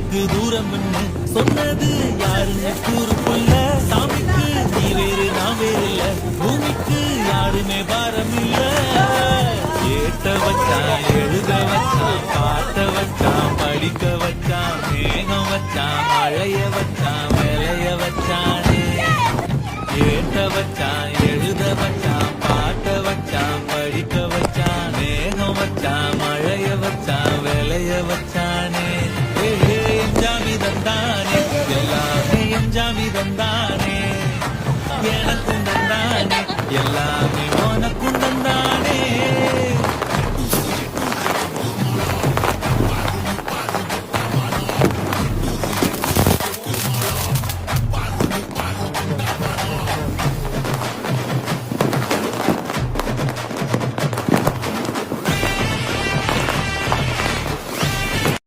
நெஞ்சுக்கு தூரம் சொன்னது யாருன்னு கூறுக்குள்ள சாமிக்கு நீ வேறு நான் வேறு இல்ல பூமிக்கு யாருமே பாரம் இல்ல ஏத்த வச்சான் எழுத வச்சான் பாட்ட வச்சான் படிக்க வச்சான் மேகம் வச்சான் மழைய வச்சான் விளைய வச்சானே ஏத்த வச்சான் எழுத வச்சான் பாட்ட வச்சான் படிக்க வச்சான் மேகம் வச்சான் மழைய வச்சான் விளைய வச்சானே எஞ்சாமி தந்தானே எல்லாமே எஞ்சாமி தந்தானே எனக்கும் தந்தானே எல்லாமே